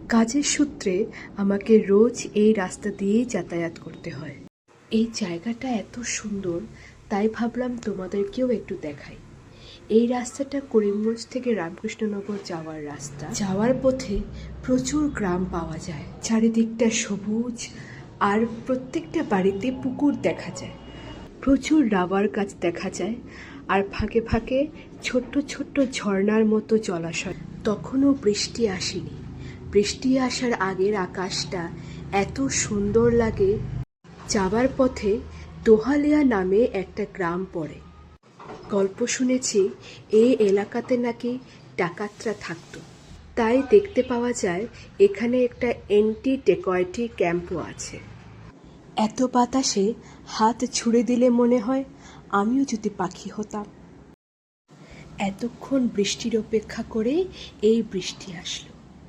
কাজের সূত্রে আমাকে রোজ এই রাস্তা দিয়েই যাতায়াত করতে হয়। এই জায়গাটা এত সুন্দর, তাই ভাবলাম তোমাদেরকেও একটু দেখাই। এই রাস্তাটা করিমগঞ্জ থেকে রামকৃষ্ণনগর যাওয়ার রাস্তা। যাওয়ার পথে প্রচুর গ্রাম পাওয়া যায়, চারিদিকটা সবুজ, আর প্রত্যেকটা বাড়িতে পুকুর দেখা যায়, প্রচুর রাবার গাছ দেখা যায়, আর ফাঁকে ফাঁকে ছোট্ট ছোট্ট ঝর্ণার মতো জলাশয়। তখনও বৃষ্টি আসেনি। বৃষ্টি আসার আগের আকাশটা এত সুন্দর লাগে। যাবার পথে দোহালিয়া নামে একটা গ্রাম পড়ে। গল্প শুনেছি এই এলাকাতে নাকি ডাকাতরা থাকতো, তাই দেখতে পাওয়া যায় এখানে একটা অ্যান্টি ডেকয়েটি ক্যাম্পও আছে। এত বাতাসে হাত ছুড়ে দিলে মনে হয় আমিও যদি পাখি হতাম। এতক্ষণ বৃষ্টির অপেক্ষা করে এই বৃষ্টি আসলো।